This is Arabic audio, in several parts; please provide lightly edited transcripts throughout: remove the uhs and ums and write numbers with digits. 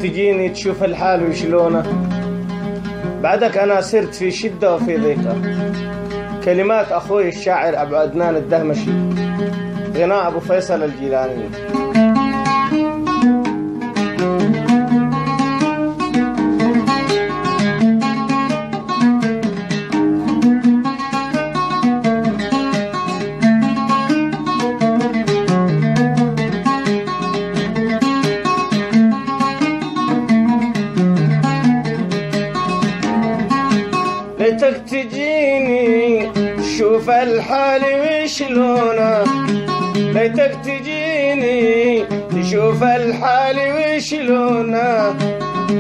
تجيني تشوف الحال وشلونه، بعدك أنا صرت في شدة وفي ضيقة. كلمات أخوي الشاعر أبو عدنان الدهمشي، غناء أبو فيصل الجيلاني. ليتك تجيني تشوف الحال وشلونه، ليتك تجيني تشوف الحال وشلونه،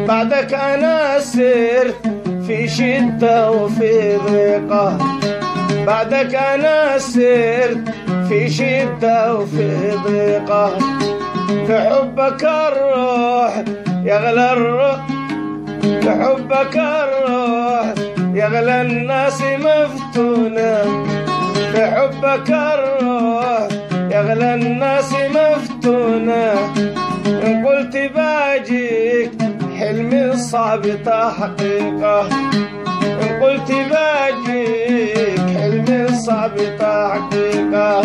بعدك أنا صرت في شدة وفي ضيقة، بعدك أنا صرت في شدة وفي ضيقة. في حبك الروح يغلى الروح، في حبك الروح يغلى الناس مفتونة، في حبك الروح يغلى الناس مفتونة. إن قلت باجيك حلمي صعب تحقيقه، إن قلت باجيك حلمي صعب تحقيقه.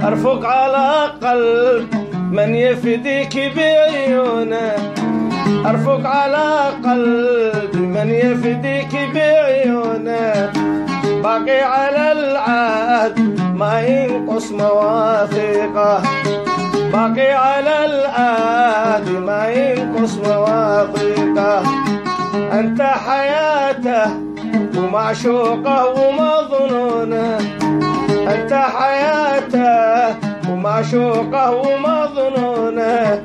أرفق على قلب من يفديك بعيونه، أرفق على قلب من يفديك بعيونه. باقي على العهد ما ينقص مواثيقه، باقي على العهد ما ينقص مواثيقه. أنت حياته ومعشوقه ومظنونه، أنت حياته ومعشوقه ومظنونه.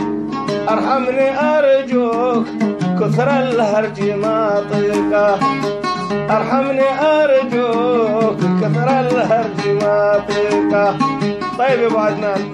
أرحمني أرجوك كثر الهرج ما طيقه، أرحمني أرجوك كثر الهرج ما طيقه. طيب يا أبو عدنان.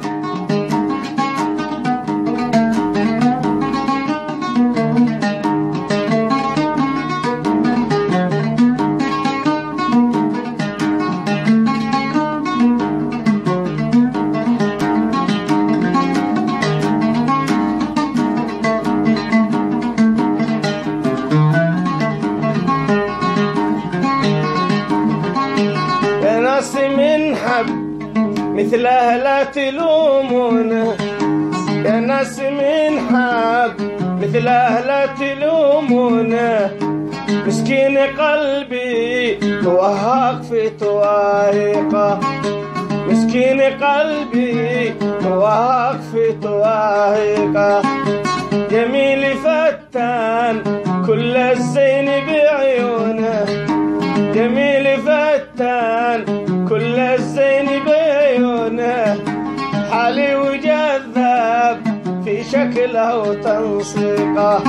ناس من حب مثله لا تلومونه، يا ناس من حب مثله لا تلومونه. مسكين قلبي توهق في تواهيقه، مسكين قلبي توهق في تواهيقه. جميل فتان كل الزين بعيونه، جميل فتان كل الزين بعيونه. حالي وجذاب في شكله وتنسيقه،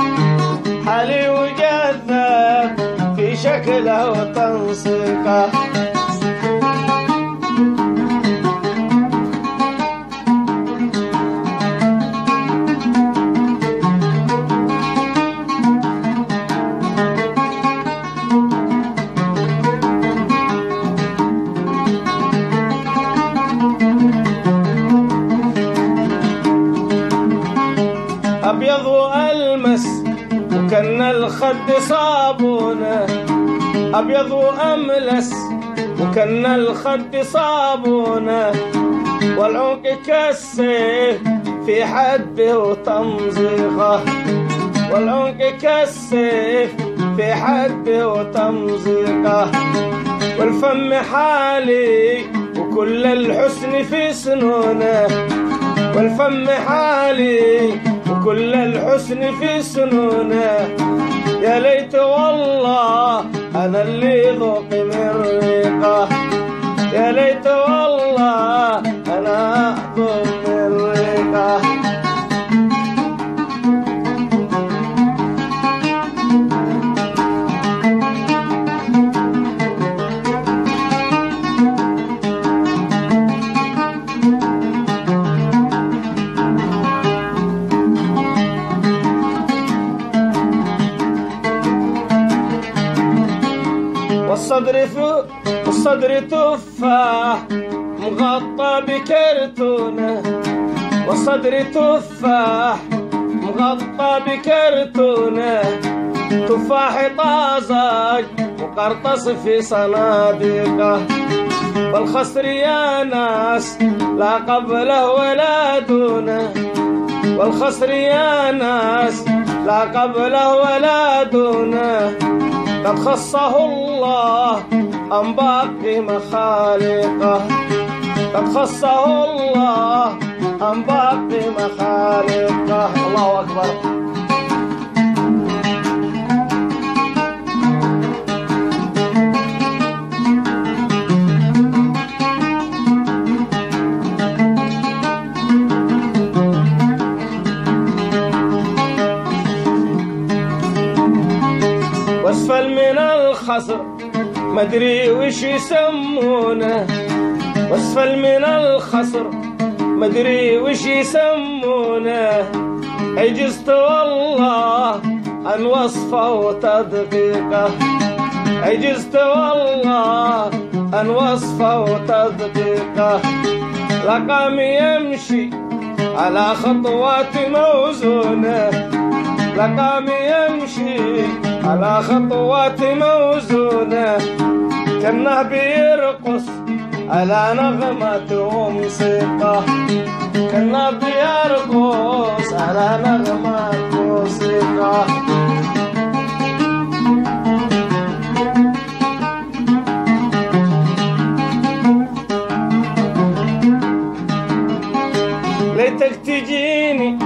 حالي وجذاب في شكله وتنسيقه. أبيض وألمس وكان الخد صابونه، أبيض وأملس وكان الخد صابونه. والعنق كالسيف في حده وتمزيقه، والعنق كالسيف في حده وتمزيقه. والفم حالي وكل الحسن في سنونه، والفم حالي وكل الحسن في سنونه. يا ليت والله أنا اللي ذوقي من ريقه، يا ليت والله أنا ذوق من ريقه. والصدر تفاح مغطى بكرتونة، والصدر تفاح مغطى بكرتونة، تفاح طازج وقرطس في صناديقه، والخصر يا ناس لا قبله ولا دونه، والخصر يا ناس لا قبله ولا دونه، قد خصه الله عن باقي مخالقه، قد خصه الله عن باقي مخالقه. الله أكبر. واسفل من الخصر مدري وش يسمونه، واسفل من الخصر مدري وش يسمونه، عجزت والله عن وصفه وتدقيقه، عجزت والله عن وصفه وتدقيقه، لقام يمشي على خطوات موزونه، لقام يمشي على خطوات موزونة، كأنه بيرقص على نغمة وموسيقى، كأنه بيرقص على نغمة وموسيقى. ليتك تجيني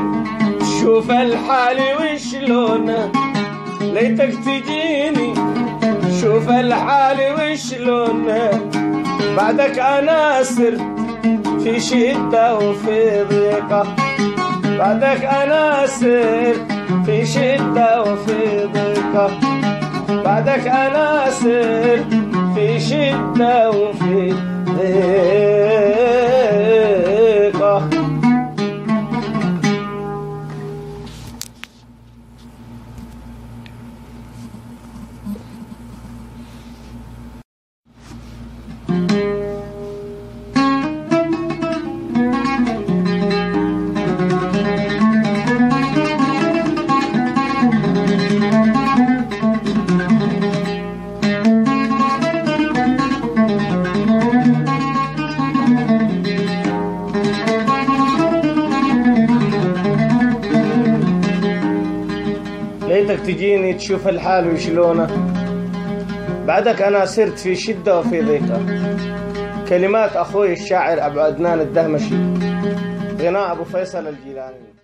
شوف الحال وشلونه، ليتك تجيني شوف الحال وشلونه، بعدك أنا صرت في شدة وفي ضيقة، بعدك أنا صرت في شدة وفي ضيقة، بعدك أنا صرت في شدة وفي ضيقة. ليتك تجيني تشوف الحال وشلونه، بعدك أنا صرت في شدة وفي ضيقة. كلمات أخوي الشاعر أبو عدنان الدهمشي، غناء أبو فيصل الجيلاني.